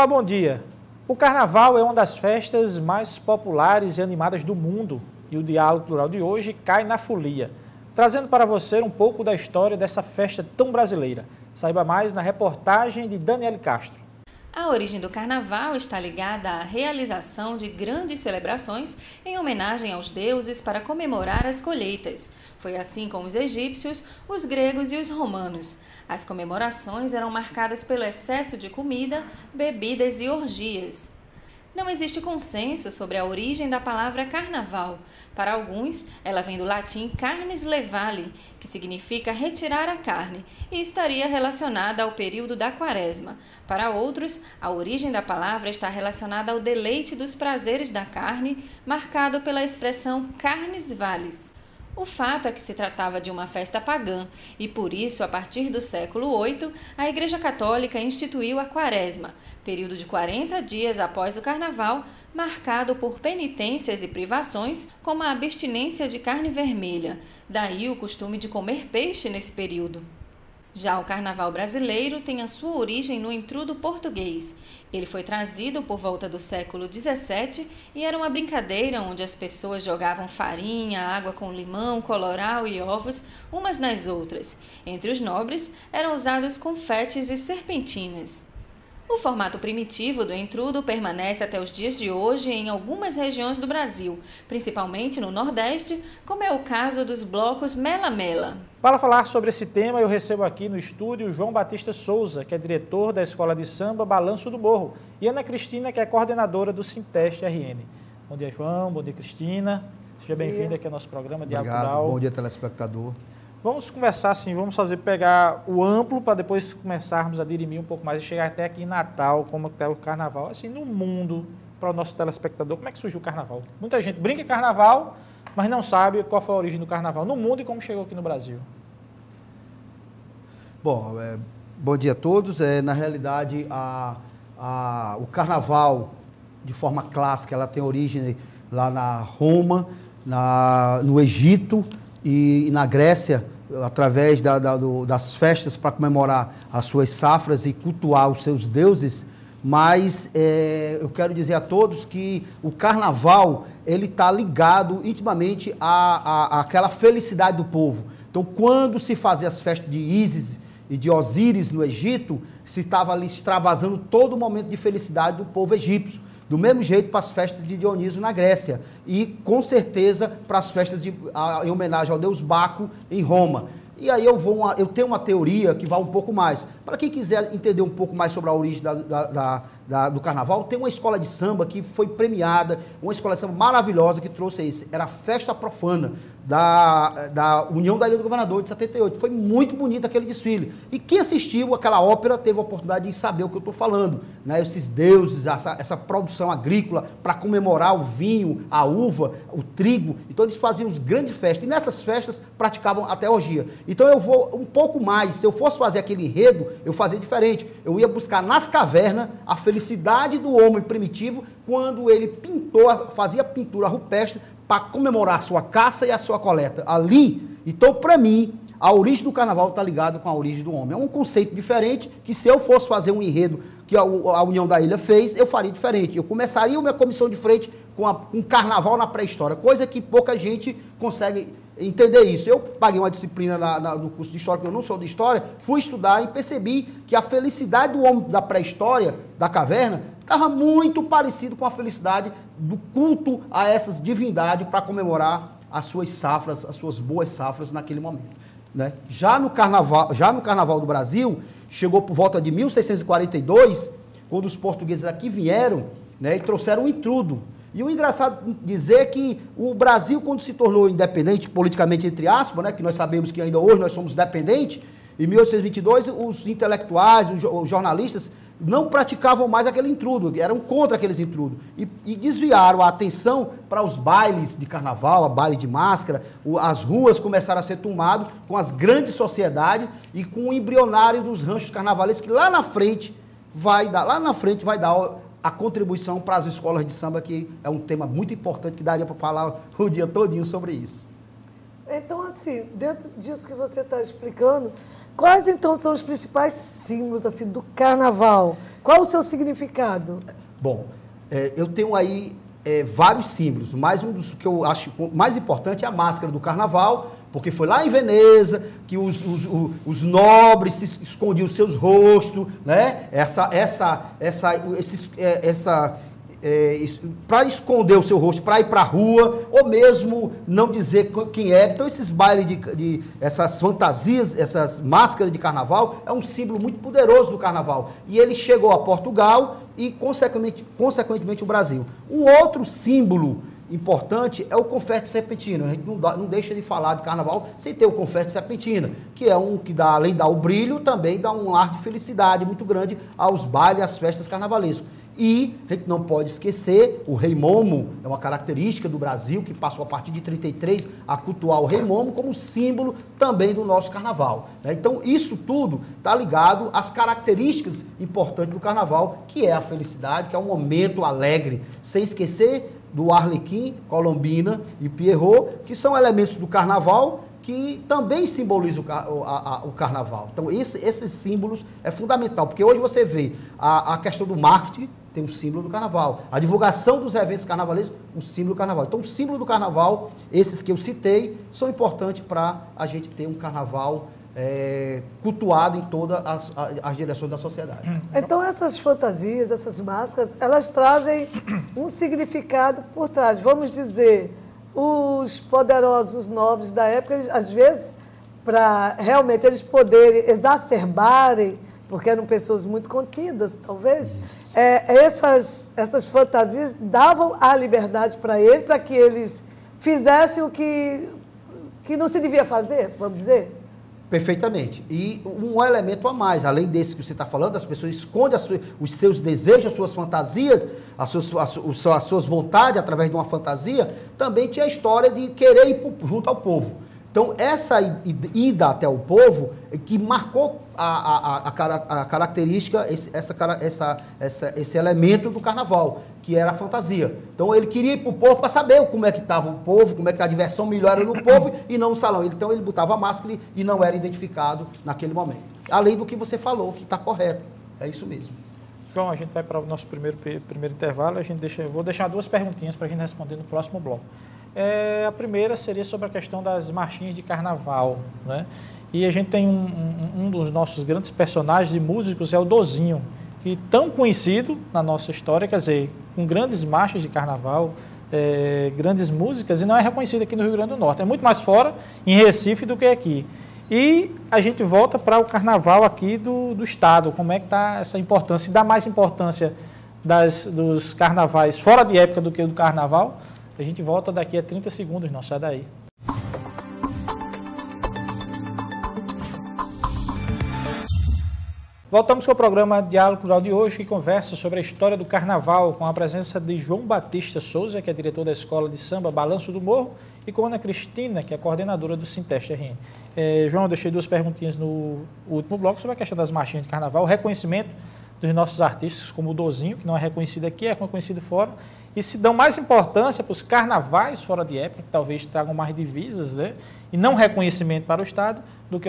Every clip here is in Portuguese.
Olá, bom dia. O Carnaval é uma das festas mais populares e animadas do mundo e o Diálogo Plural de hoje cai na folia, trazendo para você um pouco da história dessa festa tão brasileira. Saiba mais na reportagem de Daniele Castro. A origem do Carnaval está ligada à realização de grandes celebrações em homenagem aos deuses para comemorar as colheitas. Foi assim com os egípcios, os gregos e os romanos. As comemorações eram marcadas pelo excesso de comida, bebidas e orgias. Não existe consenso sobre a origem da palavra carnaval. Para alguns, ela vem do latim carnes levale, que significa retirar a carne, e estaria relacionada ao período da quaresma. Para outros, a origem da palavra está relacionada ao deleite dos prazeres da carne, marcado pela expressão carnes vales. O fato é que se tratava de uma festa pagã e, por isso, a partir do século VIII, a Igreja Católica instituiu a Quaresma, período de 40 dias após o Carnaval, marcado por penitências e privações, como a abstinência de carne vermelha. Daí o costume de comer peixe nesse período. Já o Carnaval brasileiro tem a sua origem no intrudo português. Ele foi trazido por volta do século XVII e era uma brincadeira onde as pessoas jogavam farinha, água com limão, colorau e ovos umas nas outras. Entre os nobres eram usados confetes e serpentinas. O formato primitivo do intrudo permanece até os dias de hoje em algumas regiões do Brasil, principalmente no Nordeste, como é o caso dos blocos Mela-Mela. Para falar sobre esse tema, eu recebo aqui no estúdio João Batista Souza, que é diretor da Escola de Samba Balanço do Morro, e Ana Cristina, que é coordenadora do Sinteste RN. Bom dia, João. Bom dia, Cristina. Seja bem-vindo aqui ao nosso programa Diálogo Plural. Bom dia, telespectador. Vamos começar assim, pegar o amplo para depois começarmos a dirimir um pouco mais e chegar até aqui em Natal, como está o Carnaval. Assim, no mundo, para o nosso telespectador, como é que surgiu o Carnaval? Muita gente brinca em Carnaval, mas não sabe qual foi a origem do Carnaval no mundo e como chegou aqui no Brasil. Bom, bom dia a todos. Na realidade, o Carnaval, de forma clássica, ela tem origem lá na Roma, no Egito e na Grécia, através das festas para comemorar as suas safras e cultuar os seus deuses. Mas eu quero dizer a todos que o Carnaval ele está ligado intimamente àquela felicidade do povo. Então, quando se fazia as festas de Ísis e de Osíris no Egito, se estava ali extravasando todo o momento de felicidade do povo egípcio. Do mesmo jeito para as festas de Dionísio na Grécia e, com certeza, para as festas em homenagem ao deus Baco em Roma. E aí eu tenho uma teoria que vai um pouco mais. Para quem quiser entender um pouco mais sobre a origem do Carnaval, tem uma escola de samba que foi premiada, uma escola de samba maravilhosa que trouxe isso. Era a Festa Profana da União da Ilha do Governador de 78. Foi muito bonito aquele desfile. E quem assistiu aquela ópera teve a oportunidade de saber o que eu estou falando. Né? Esses deuses, essa produção agrícola para comemorar o vinho, a uva, o trigo. Então eles faziam as grandes festas. E nessas festas praticavam até orgia. Então eu vou um pouco mais. Se eu fosse fazer aquele enredo, eu fazia diferente. Eu ia buscar nas cavernas a felicidade do homem primitivo quando ele fazia pintura rupestre para comemorar a sua caça e a sua coleta. Ali, então, para mim, a origem do Carnaval está ligada com a origem do homem. É um conceito diferente que, se eu fosse fazer um enredo que a União da Ilha fez, eu faria diferente. Eu começaria a minha comissão de frente com um Carnaval na pré-história, coisa que pouca gente consegue entender isso. Eu paguei uma disciplina no curso de História, porque eu não sou de História, fui estudar e percebi que a felicidade do homem da pré-história, da caverna, estava muito parecido com a felicidade do culto a essas divindades para comemorar as suas safras, as suas boas safras naquele momento. Né? Já no Carnaval do Brasil, chegou por volta de 1642, quando os portugueses aqui vieram, né, e trouxeram o intrudo. E o engraçado dizer é que o Brasil, quando se tornou independente, politicamente entre aspas, né, que nós sabemos que ainda hoje nós somos dependentes, em 1822 os intelectuais, os jornalistas, não praticavam mais aquele intrudo, eram contra aqueles intrudos. E desviaram a atenção para os bailes de carnaval, a baile de máscara, as ruas começaram a ser tomadas com as grandes sociedades e com o embrionário dos ranchos carnavalescos, que lá na frente vai dar a contribuição para as escolas de samba, que é um tema muito importante que daria para falar o dia todinho sobre isso. Então, assim, dentro disso que você está explicando, quais então são os principais símbolos assim, do carnaval? Qual o seu significado? Bom, eu tenho aí vários símbolos, mas um dos que eu acho mais importante é a máscara do carnaval, porque foi lá em Veneza que os nobres escondiam os seus rostos, né? Para esconder o seu rosto, para ir para a rua, ou mesmo não dizer quem é. Então, esses bailes essas fantasias, essas máscaras de carnaval, é um símbolo muito poderoso do carnaval. E ele chegou a Portugal e, consequentemente, o Brasil. Um outro símbolo importante é o confete serpentino. A gente não deixa de falar de carnaval sem ter o confete serpentina, que é um que dá, além de dar o brilho, também dá um ar de felicidade muito grande aos bailes, às festas carnavalescas. E a gente não pode esquecer, o Rei Momo é uma característica do Brasil, que passou a partir de 33 a cultuar o Rei Momo como símbolo também do nosso carnaval, né? Então, isso tudo está ligado às características importantes do carnaval, que é a felicidade, que é um momento alegre, sem esquecer do Arlequim, Colombina e Pierrot, que são elementos do carnaval que também simbolizam o carnaval. Então, esses símbolos é fundamental, porque hoje você vê a questão do marketing, tem um símbolo do carnaval. A divulgação dos eventos carnavalescos, um símbolo do carnaval. Então, o símbolo do carnaval, esses que eu citei, são importantes para a gente ter um carnaval cultuado em todas as direções da sociedade. Então, essas fantasias, essas máscaras, elas trazem um significado por trás. Vamos dizer, os poderosos nobres da época, às vezes, para realmente eles poderem exacerbarem, porque eram pessoas muito contidas, talvez, essas fantasias davam a liberdade para ele, para que eles fizessem o que não se devia fazer, vamos dizer? Perfeitamente. E um elemento a mais, além desse que você está falando, as pessoas escondem os seus desejos, as suas fantasias, as suas vontades através de uma fantasia, também tinha a história de querer ir junto ao povo. Então, essa ida até o povo, que marcou a característica, esse elemento do carnaval, que era a fantasia. Então, ele queria ir para o povo para saber como é que estava o povo, como é que está a diversão melhor era no povo e não no salão. Então, ele botava a máscara e não era identificado naquele momento. Além do que você falou, que está correto. É isso mesmo. João, a gente vai para o nosso primeiro intervalo. Vou deixar 2 perguntinhas para a gente responder no próximo bloco. A primeira seria sobre a questão das marchinhas de carnaval, né? E a gente tem um dos nossos grandes personagens de músicos, é o Dozinho, que tão conhecido na nossa história, quer dizer, com grandes marchas de carnaval, grandes músicas, e não é reconhecido aqui no Rio Grande do Norte. É muito mais fora, em Recife, do que aqui. E a gente volta para o carnaval aqui do estado, como é que está essa importância, se dá mais importância dos carnavais fora de época do que do carnaval. A gente volta daqui a 30 segundos, não sai daí. Voltamos com o programa Diálogo Cultural de hoje, que conversa sobre a história do carnaval, com a presença de João Batista Souza, que é diretor da Escola de Samba Balanço do Morro, e com Ana Cristina, que é coordenadora do Sinteste RN. João, eu deixei 2 perguntinhas no último bloco sobre a questão das marchinhas de carnaval, o reconhecimento dos nossos artistas, como o Dozinho, que não é reconhecido aqui, é reconhecido fora, e se dão mais importância para os carnavais fora de época, que talvez tragam mais divisas, né, e não reconhecimento para o Estado, do que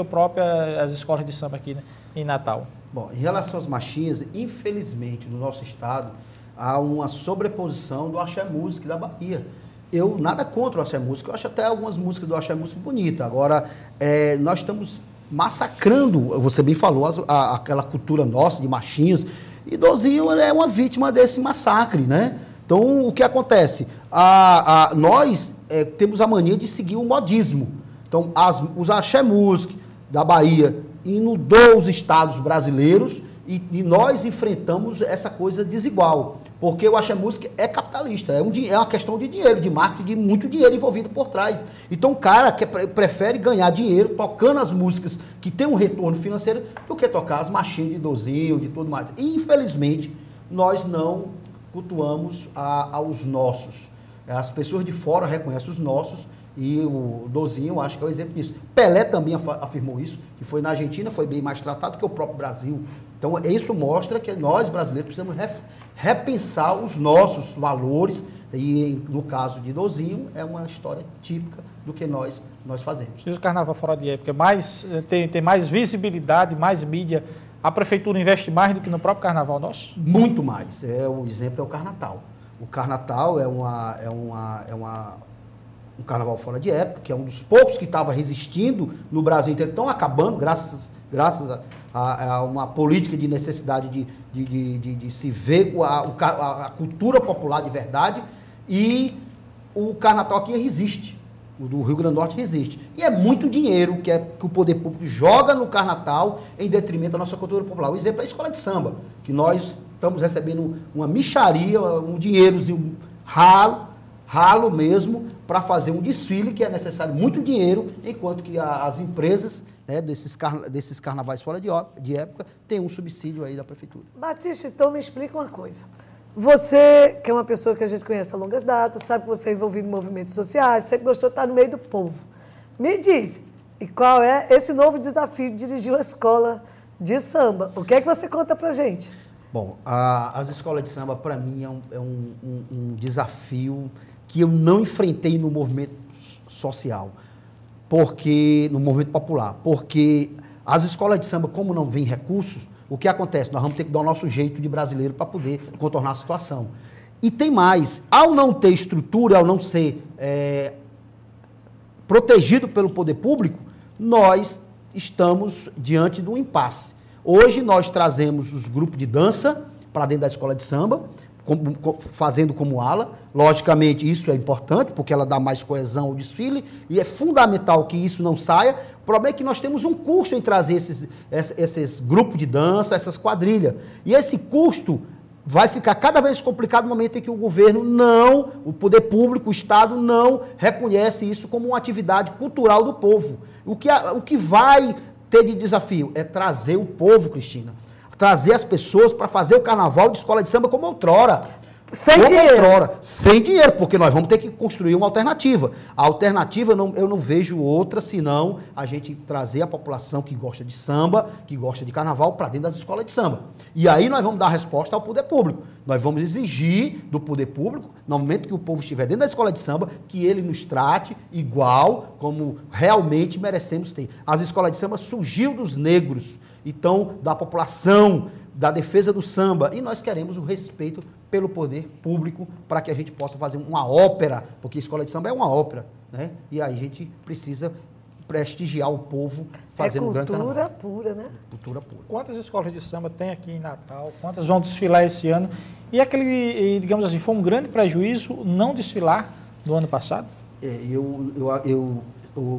as escolas de samba aqui, né, em Natal. Bom, em relação às marchinhas, infelizmente, no nosso estado, há uma sobreposição do axé música da Bahia. Eu nada contra o axé música, eu acho até algumas músicas do axé música bonitas. Agora, nós estamos massacrando, você bem falou, aquela cultura nossa de marchinhas, e Dozinho é uma vítima desse massacre, né? Então, o que acontece? Nós temos a mania de seguir o modismo. Então, os axé música da Bahia inundou os estados brasileiros e nós enfrentamos essa coisa desigual, porque o axé música é capitalista, é uma questão de dinheiro, de marketing, de muito dinheiro envolvido por trás. Então o cara prefere ganhar dinheiro tocando as músicas que tem um retorno financeiro do que tocar as marchinhas de Dozinho, de tudo mais. E, infelizmente, nós não cultuamos aos nossos. As pessoas de fora reconhecem os nossos, e o Dozinho, eu acho que é o exemplo disso. Pelé também afirmou isso, que foi na Argentina, foi bem mais tratado que o próprio Brasil. Então, isso mostra que nós, brasileiros, precisamos repensar os nossos valores, E no caso de Dozinho, é uma história típica do que nós fazemos. E o carnaval fora de época tem mais visibilidade, mais mídia. A prefeitura investe mais do que no próprio carnaval nosso? Muito mais. O exemplo é o Carnatal. O Carnatal é um carnaval fora de época, que é um dos poucos que estava resistindo no Brasil inteiro. Estão acabando, graças a uma política de necessidade de se ver a cultura popular de verdade. E o Carnatal aqui resiste. O do Rio Grande do Norte resiste. E é muito dinheiro que o poder público joga no Carnatal em detrimento da nossa cultura popular. O exemplo é a escola de samba, que nós estamos recebendo uma mixaria, um dinheirozinho ralo mesmo, para fazer um desfile que é necessário muito dinheiro, enquanto que as empresas, né, desses carnavais fora de época têm um subsídio aí da prefeitura. Batista, então me explica uma coisa. Você, que é uma pessoa que a gente conhece há longas datas, sabe que você é envolvido em movimentos sociais, sempre gostou de estar no meio do povo. Me diz, e qual é esse novo desafio de dirigir uma escola de samba? O que é que você conta pra gente? Bom, as escolas de samba, para mim, é um desafio que eu não enfrentei no movimento social, no movimento popular, porque as escolas de samba, como não vêm recursos, o que acontece? Nós vamos ter que dar o nosso jeito de brasileiro para poder contornar a situação. E tem mais, ao não ter estrutura, ao não ser protegido pelo poder público, nós estamos diante de um impasse. Hoje nós trazemos os grupos de dança para dentro da escola de samba, fazendo como ala. Logicamente, isso é importante, porque ela dá mais coesão ao desfile, e é fundamental que isso não saia. O problema é que nós temos um custo em trazer esses grupos de dança, essas quadrilhas. E esse custo vai ficar cada vez complicado no momento em que o governo o poder público, o Estado não reconhece isso como uma atividade cultural do povo. O que vai ter de desafio é trazer o povo, Cristina, trazer as pessoas para fazer o carnaval de escola de samba como outrora. Sem dinheiro, porque nós vamos ter que construir uma alternativa. A alternativa, eu não vejo outra, senão a gente trazer a população que gosta de samba, que gosta de carnaval, para dentro das escolas de samba. E aí nós vamos dar resposta ao poder público. Nós vamos exigir do poder público, no momento que o povo estiver dentro da escola de samba, que ele nos trate igual como realmente merecemos ter. As escolas de samba surgiu dos negros, então, da população, da defesa do samba, e nós queremos o respeito pelo poder público para que a gente possa fazer uma ópera, porque a escola de samba é uma ópera, né? E aí a gente precisa prestigiar o povo fazendo um grande carnaval. Cultura pura, né? Cultura pura. Quantas escolas de samba tem aqui em Natal? Quantas vão desfilar esse ano? E digamos assim, foi um grande prejuízo não desfilar no ano passado?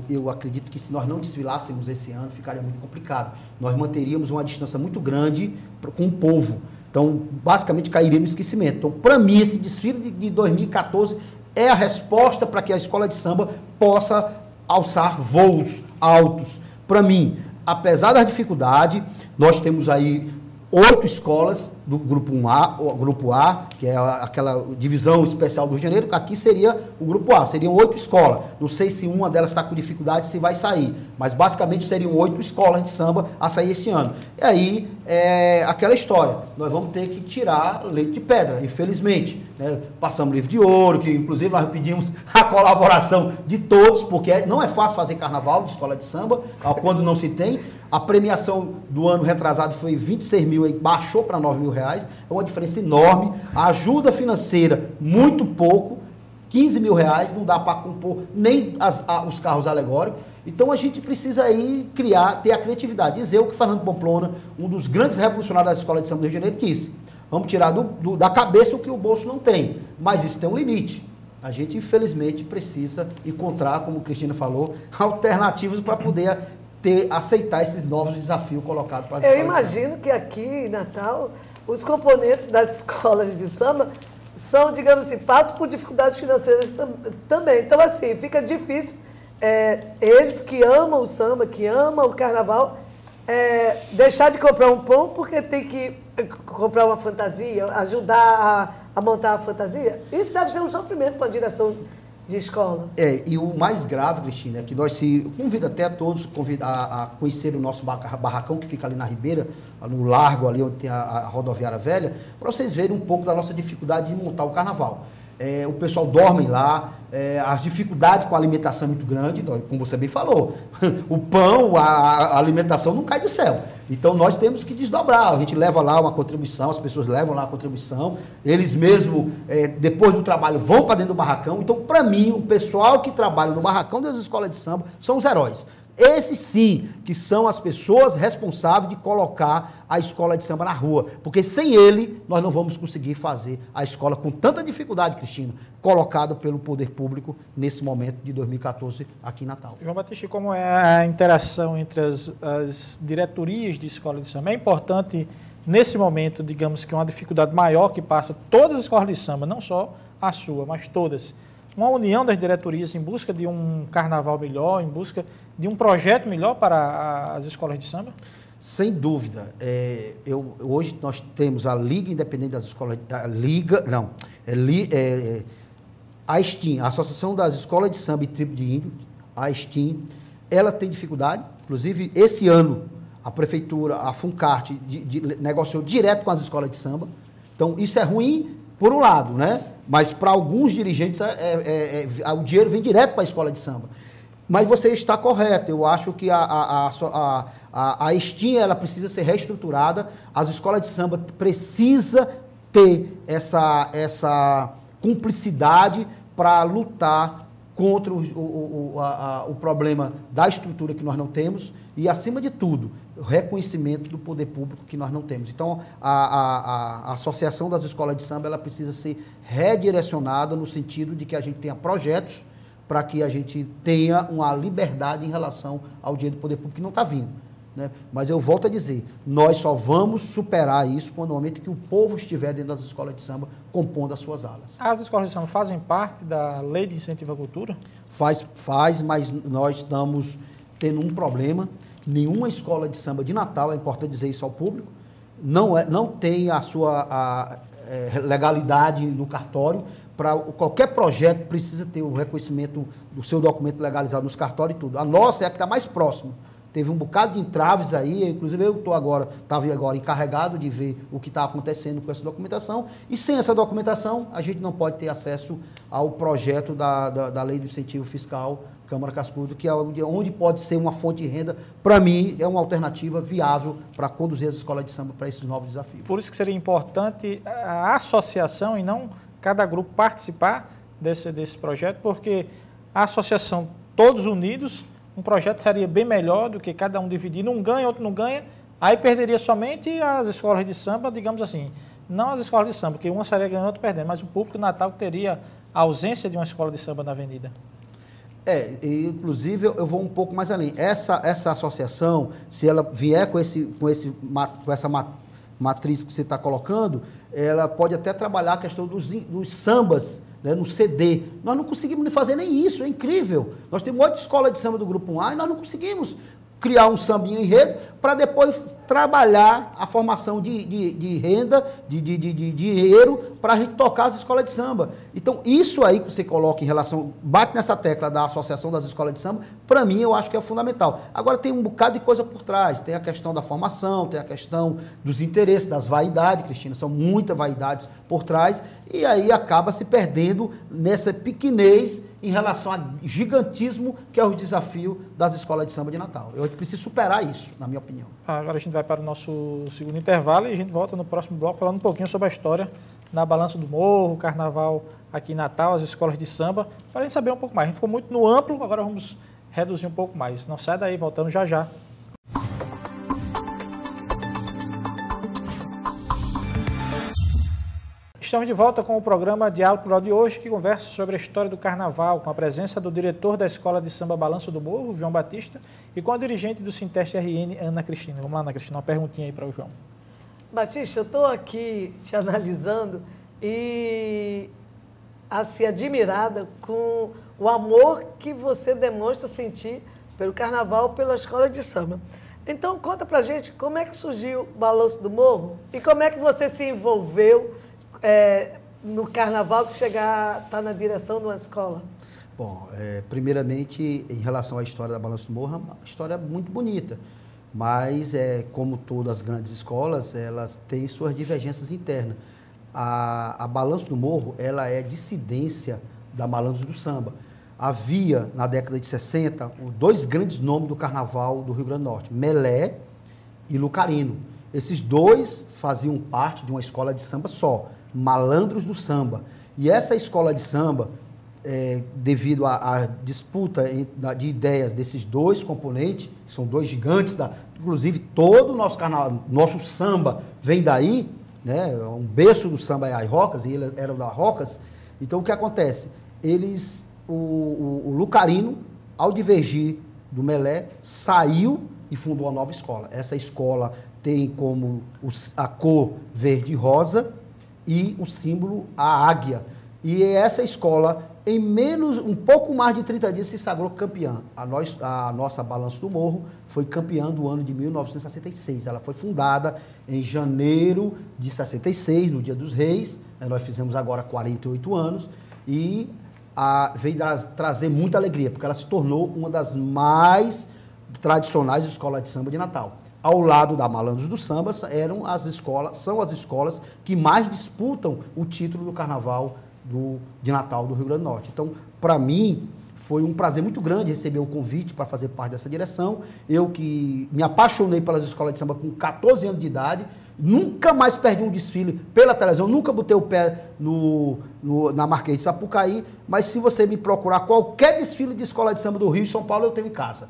Eu acredito que se nós não desfilássemos esse ano, ficaria muito complicado. Nós manteríamos uma distância muito grande com o povo. Então, basicamente, cairia no esquecimento. Então, para mim, esse desfile de 2014 é a resposta para que a escola de samba possa alçar voos altos. Para mim, apesar da dificuldade, nós temos aí 8 escolas do grupo A, que é aquela divisão especial do Rio de Janeiro. Aqui seria o grupo A, seriam 8 escolas. Não sei se uma delas está com dificuldade, se vai sair, mas basicamente seriam 8 escolas de samba a sair esse ano. E aí, aquela história, nós vamos ter que tirar leite de pedra, infelizmente. Né? Passamos livro de ouro, que inclusive nós pedimos a colaboração de todos, porque não é fácil fazer carnaval de escola de samba, quando não se tem. A premiação do ano retrasado foi 26 mil, aí baixou para 9 mil reais, é uma diferença enorme. A ajuda financeira, muito pouco, 15 mil reais, não dá para compor nem os carros alegóricos. Então a gente precisa aí ter a criatividade. Dizer o que Fernando Pamplona, um dos grandes revolucionários da Escola de Samba do Rio de Janeiro, disse: vamos tirar da cabeça o que o bolso não tem, mas isso tem um limite. A gente, infelizmente, precisa encontrar, como a Cristina falou, alternativas para poder aceitar esses novos desafios colocados para a escola. Eu imagino que aqui em Natal, os componentes das escolas de samba são, digamos assim, passam por dificuldades financeiras também. Então, assim, fica difícil eles que amam o samba, que amam o carnaval, deixar de comprar um pão porque tem que comprar uma fantasia, ajudar a montar a fantasia. Isso deve ser um sofrimento para a direção de escola. E o mais grave, Cristina, é que nós convido até a todos a conhecer o nosso barracão que fica ali na Ribeira, no largo ali onde tem a rodoviária velha, para vocês verem um pouco da nossa dificuldade de montar o carnaval. o pessoal dorme lá, as dificuldades com a alimentação é muito grande, como você bem falou, o pão, a alimentação não cai do céu. Então nós temos que desdobrar, a gente leva lá uma contribuição, as pessoas levam lá a contribuição, eles mesmo, depois do trabalho, vão para dentro do barracão. Então, para mim, o pessoal que trabalha no barracão das escolas de samba são os heróis. Esses sim, que são as pessoas responsáveis de colocar a escola de samba na rua. Porque sem ele, nós não vamos conseguir fazer a escola com tanta dificuldade, Cristina, colocada pelo poder público nesse momento de 2014 aqui em Natal. João Batista, como é a interação entre as diretorias de escola de samba? É importante, nesse momento, digamos que uma dificuldade maior que passa todas as escolas de samba, não só a sua, mas todas, uma união das diretorias em busca de um carnaval melhor, em busca de um projeto melhor para as escolas de samba? Sem dúvida. Hoje nós temos a Liga Independente das Escolas... A STIM, a Associação das Escolas de Samba e Tribo de Índio, a STIM, ela tem dificuldade. Inclusive, esse ano, a Prefeitura, a FUNCART, negociou direto com as escolas de samba. Então, isso é ruim, por um lado, né? Mas para alguns dirigentes o dinheiro vem direto para a escola de samba. Mas você está correto, eu acho que a STIM ela precisa ser reestruturada, as escolas de samba precisam ter essa cumplicidade para lutar contra o problema da estrutura que nós não temos e, acima de tudo, o reconhecimento do poder público que nós não temos. Então, a Associação das Escolas de Samba ela precisa ser redirecionada no sentido de que a gente tenha projetos para que a gente tenha uma liberdade em relação ao dinheiro do poder público que não está vindo. Né? Mas eu volto a dizer, nós só vamos superar isso quando no momento que o povo estiver dentro das escolas de samba compondo as suas alas. As escolas de samba fazem parte da Lei de Incentivo à Cultura? Faz, mas nós estamos tendo um problema. Nenhuma escola de samba de Natal, é importante dizer isso ao público, não tem a sua legalidade no cartório. Para qualquer projeto precisa ter o reconhecimento do seu documento legalizado nos cartórios e tudo. A nossa é a que está mais próxima. Teve um bocado de entraves aí, inclusive eu estava agora encarregado de ver o que está acontecendo com essa documentação, e sem essa documentação a gente não pode ter acesso ao projeto da Lei do Incentivo Fiscal Câmara Cascudo, que é onde pode ser uma fonte de renda. Para mim, é uma alternativa viável para conduzir as escolas de samba para esses novos desafios. Por isso que seria importante a associação e não cada grupo participar desse projeto, porque a associação, todos unidos, um projeto seria bem melhor do que cada um dividir, um ganha, outro não ganha, aí perderia somente as escolas de samba, digamos assim, não as escolas de samba, porque uma seria ganhando, outra perdendo, mas o público Natal teria a ausência de uma escola de samba na avenida. Inclusive eu vou um pouco mais além. Essa associação, se ela vier com essa matriz que você está colocando, ela pode até trabalhar a questão dos sambas, né, no CD. Nós não conseguimos fazer nem isso, é incrível. Nós temos 8 escolas de samba do Grupo 1A e nós não conseguimos criar um sambinha enredo para depois trabalhar a formação de renda, de dinheiro para a gente tocar as escolas de samba. Então, isso aí que você coloca em relação, bate nessa tecla da Associação das Escolas de Samba, para mim eu acho que é fundamental. Agora tem um bocado de coisa por trás, tem a questão da formação, tem a questão dos interesses, das vaidades, Cristina, são muitas vaidades por trás, e aí acaba se perdendo nessa pequenez em relação ao gigantismo que é o desafio das escolas de samba de Natal. Eu preciso superar isso, na minha opinião. Agora a gente vai para o nosso segundo intervalo e a gente volta no próximo bloco falando um pouquinho sobre a história da Balanço do Morro, o Carnaval aqui em Natal, as escolas de samba, para a gente saber um pouco mais. A gente ficou muito no amplo, agora vamos reduzir um pouco mais. Não sai daí, voltamos já já. Estamos de volta com o programa Diálogo Plural de hoje, que conversa sobre a história do Carnaval, com a presença do diretor da Escola de Samba Balanço do Morro, João Batista, e com a dirigente do Sinteste RN, Ana Cristina. Vamos lá, Ana Cristina, uma perguntinha aí para o João. Batista, eu estou aqui te analisando e assim, admirada com o amor que você demonstra sentir pelo Carnaval, pela Escola de Samba. Então, conta pra gente como é que surgiu o Balanço do Morro e como é que você se envolveu no Carnaval que está na direção de uma escola? Bom, primeiramente, em relação à história da Balanço do Morro, é uma história muito bonita, mas, como todas as grandes escolas, elas têm suas divergências internas. a Balanço do Morro, ela é dissidência da Malandros do Samba. Havia, na década de 60, dois grandes nomes do carnaval do Rio Grande do Norte, Melé e Lucarino. Esses dois faziam parte de uma escola de samba só, Malandros do Samba. E essa escola de samba, devido à disputa de ideias desses dois componentes, que são dois gigantes, inclusive todo o nosso carnaval, nosso samba vem daí, né? Um berço do samba é as Rocas, e ele era da Rocas. Então o que acontece? O Lucarino, ao divergir do Melé, saiu e fundou uma nova escola. Essa escola tem como a cor verde e rosa e o símbolo a águia. E essa escola, em um pouco mais de 30 dias, se sagrou campeã. A nossa Balanço do Morro foi campeã do ano de 1966. Ela foi fundada em janeiro de 66, no Dia dos Reis. Nós fizemos agora 48 anos e veio trazer muita alegria, porque ela se tornou uma das mais tradicionais escolas de samba de Natal. Ao lado da Malandros do Samba, são as escolas que mais disputam o título do Carnaval de Natal do Rio Grande do Norte. Então, para mim, foi um prazer muito grande receber o convite para fazer parte dessa direção. Eu que me apaixonei pelas escolas de samba com 14 anos de idade, nunca mais perdi um desfile pela televisão, nunca botei o pé na Marquês de Sapucaí, mas se você me procurar qualquer desfile de escola de samba do Rio e São Paulo, eu tenho em casa.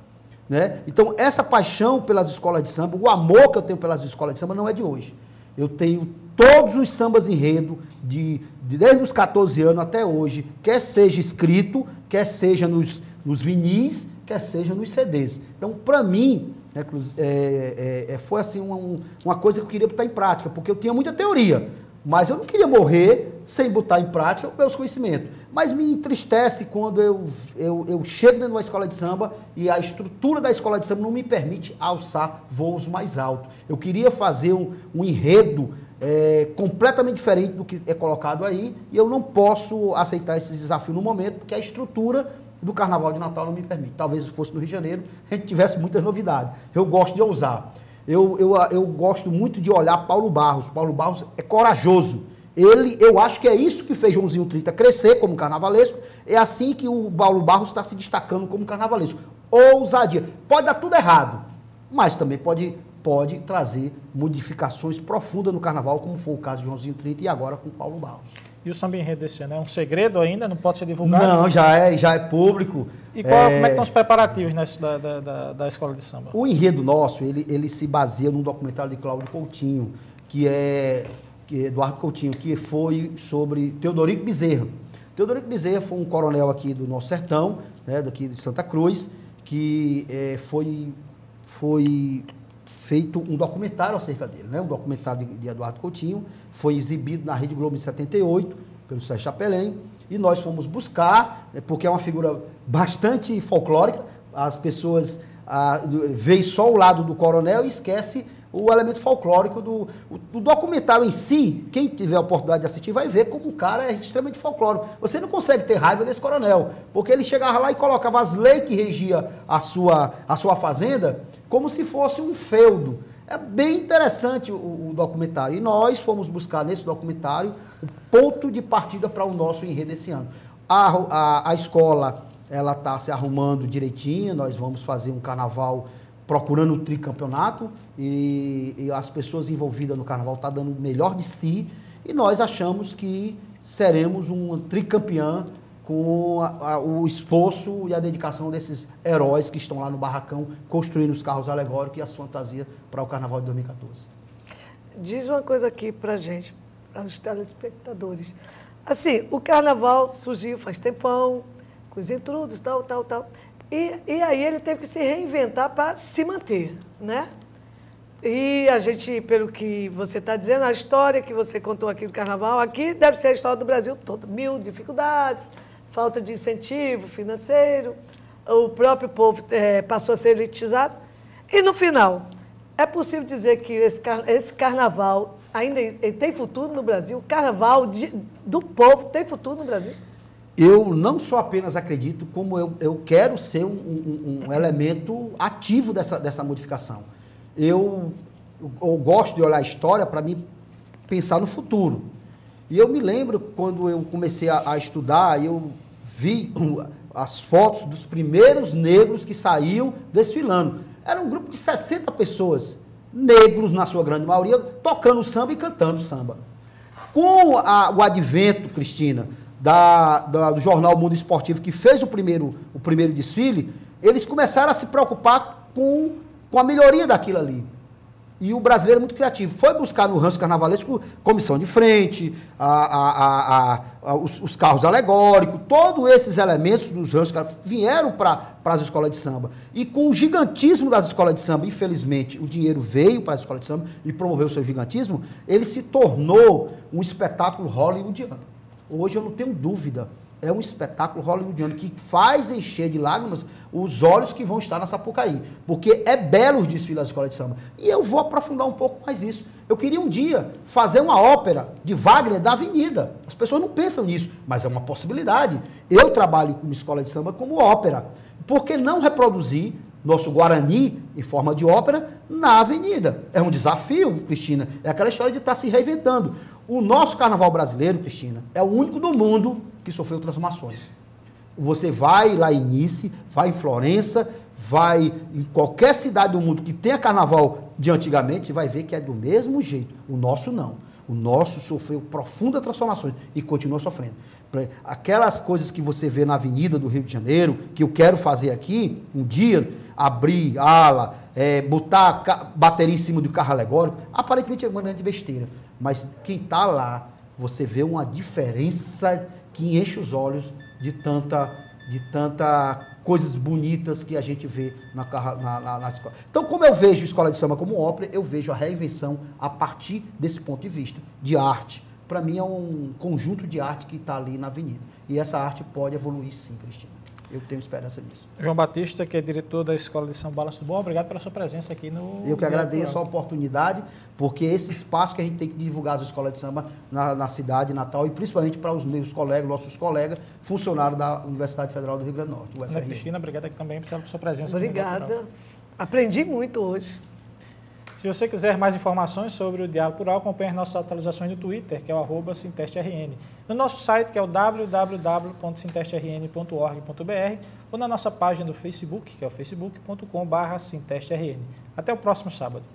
Né? Então, essa paixão pelas escolas de samba, o amor que eu tenho pelas escolas de samba não é de hoje. Eu tenho todos os sambas enredo, desde os 14 anos até hoje, quer seja escrito, quer seja nos vinis, quer seja nos CDs. Então, para mim, né, foi assim uma coisa que eu queria botar em prática, porque eu tinha muita teoria, mas eu não queria morrer sem botar em prática os meus conhecimentos. Mas me entristece quando eu chego dentro de uma escola de samba e a estrutura da escola de samba não me permite alçar voos mais altos. Eu queria fazer um enredo completamente diferente do que é colocado aí, e eu não posso aceitar esse desafio no momento, porque a estrutura do Carnaval de Natal não me permite. Talvez se fosse no Rio de Janeiro, a gente tivesse muitas novidades. Eu gosto de ousar. Eu gosto muito de olhar Paulo Barros. Paulo Barros é corajoso. Eu acho que é isso que fez Joãozinho 30 crescer como carnavalesco. É assim que o Paulo Barros está se destacando como carnavalesco. Ousadia. Pode dar tudo errado, mas também pode trazer modificações profundas no carnaval, como foi o caso de Joãozinho 30 e agora com o Paulo Barros. E o samba enredo desse ano é um segredo ainda? Não pode ser divulgado? Não, já é público. E como é que estão os preparativos da escola de samba? O enredo nosso, ele se baseia num documentário de Cláudio Coutinho, Eduardo Coutinho, que foi sobre Teodorico Bezerra. Teodorico Bezerra foi um coronel aqui do nosso sertão, né, daqui de Santa Cruz, que foi feito um documentário acerca dele, né? Um documentário de Eduardo Coutinho, foi exibido na Rede Globo em 78, pelo Sérgio Chapelin, e nós fomos buscar, porque é uma figura bastante folclórica, as pessoas veem só o lado do coronel e esquece o elemento folclórico do documentário em si. Quem tiver a oportunidade de assistir vai ver como o cara é extremamente folclórico. Você não consegue ter raiva desse coronel, porque ele chegava lá e colocava as leis que regia a sua fazenda como se fosse um feudo. É bem interessante o documentário. E nós fomos buscar nesse documentário o ponto de partida para o nosso enredo esse ano. A escola ela está se arrumando direitinho, nós vamos fazer um carnaval procurando o tricampeonato e as pessoas envolvidas no carnaval estão dando o melhor de si e nós achamos que seremos um tricampeão com o esforço e a dedicação desses heróis que estão lá no barracão construindo os carros alegóricos e as fantasias para o carnaval de 2014. Diz uma coisa aqui para a gente, para os telespectadores. Assim, o carnaval surgiu faz tempão, com os intrudos, tal. E aí ele teve que se reinventar para se manter, né? E a gente, pelo que você está dizendo, a história que você contou aqui do carnaval, aqui deve ser a história do Brasil todo. 1000 dificuldades, falta de incentivo financeiro, o próprio povo passou a ser elitizado. E no final, é possível dizer que esse carnaval ainda tem futuro no Brasil? O carnaval do povo tem futuro no Brasil? Eu não só apenas acredito, como eu quero ser um elemento ativo dessa modificação. Eu gosto de olhar a história para mim pensar no futuro. E eu me lembro, quando eu comecei a estudar, eu vi as fotos dos primeiros negros que saíam desfilando. Era um grupo de 60 pessoas, negros na sua grande maioria, tocando samba e cantando samba. Com o advento, Cristina, do jornal Mundo Esportivo, que fez o primeiro desfile, eles começaram a se preocupar com a melhoria daquilo ali. E o brasileiro é muito criativo. Foi buscar no rancho carnavalesco comissão de frente, os carros alegóricos, todos esses elementos dos ranchos vieram para as escolas de samba. E com o gigantismo das escolas de samba, infelizmente, o dinheiro veio para as escolas de samba e promoveu o seu gigantismo, ele se tornou um espetáculo hollywoodiano. Hoje eu não tenho dúvida. É um espetáculo hollywoodiano que faz encher de lágrimas os olhos que vão estar na Sapucaí. Porque é belo os desfiles da escola de samba. E eu vou aprofundar um pouco mais isso. Eu queria um dia fazer uma ópera de Wagner da Avenida. As pessoas não pensam nisso, mas é uma possibilidade. Eu trabalho com escola de samba como ópera. Por que não reproduzir nosso Guarani em forma de ópera na Avenida? É um desafio, Cristina. É aquela história de estar se reinventando. O nosso carnaval brasileiro, Cristina, é o único do mundo que sofreu transformações. Você vai lá em Nice, vai em Florença, vai em qualquer cidade do mundo que tenha carnaval de antigamente, vai ver que é do mesmo jeito. O nosso não. O nosso sofreu profundas transformações e continua sofrendo. Aquelas coisas que você vê na Avenida do Rio de Janeiro, que eu quero fazer aqui, um dia, abrir ala, botar bateria em cima do carro alegórico, aparentemente é uma grande besteira. Mas quem está lá, você vê uma diferença que enche os olhos de tanta coisas bonitas que a gente vê na escola. Então, como eu vejo escola de samba como ópera, eu vejo a reinvenção a partir desse ponto de vista, de arte. Para mim é um conjunto de arte que está ali na avenida. E essa arte pode evoluir sim, Cristina. Eu tenho esperança disso. João Batista, que é diretor da Escola de Samba Balanço do Bom, obrigado pela sua presença aqui no... Eu que agradeço a oportunidade, porque esse espaço que a gente tem que divulgar as escolas de samba na cidade de Natal, e principalmente para os meus colegas, nossos colegas, funcionários da Universidade Federal do Rio Grande do Norte, Ana Cristina, obrigado aqui também pela sua presença. Obrigada. Aprendi muito hoje. Se você quiser mais informações sobre o Diálogo Plural, acompanhe as nossas atualizações no Twitter, que é o @SintesteRN. No nosso site, que é o www.sintesterrn.org.br, ou na nossa página do Facebook, que é o facebook.com/SintesteRN. Até o próximo sábado.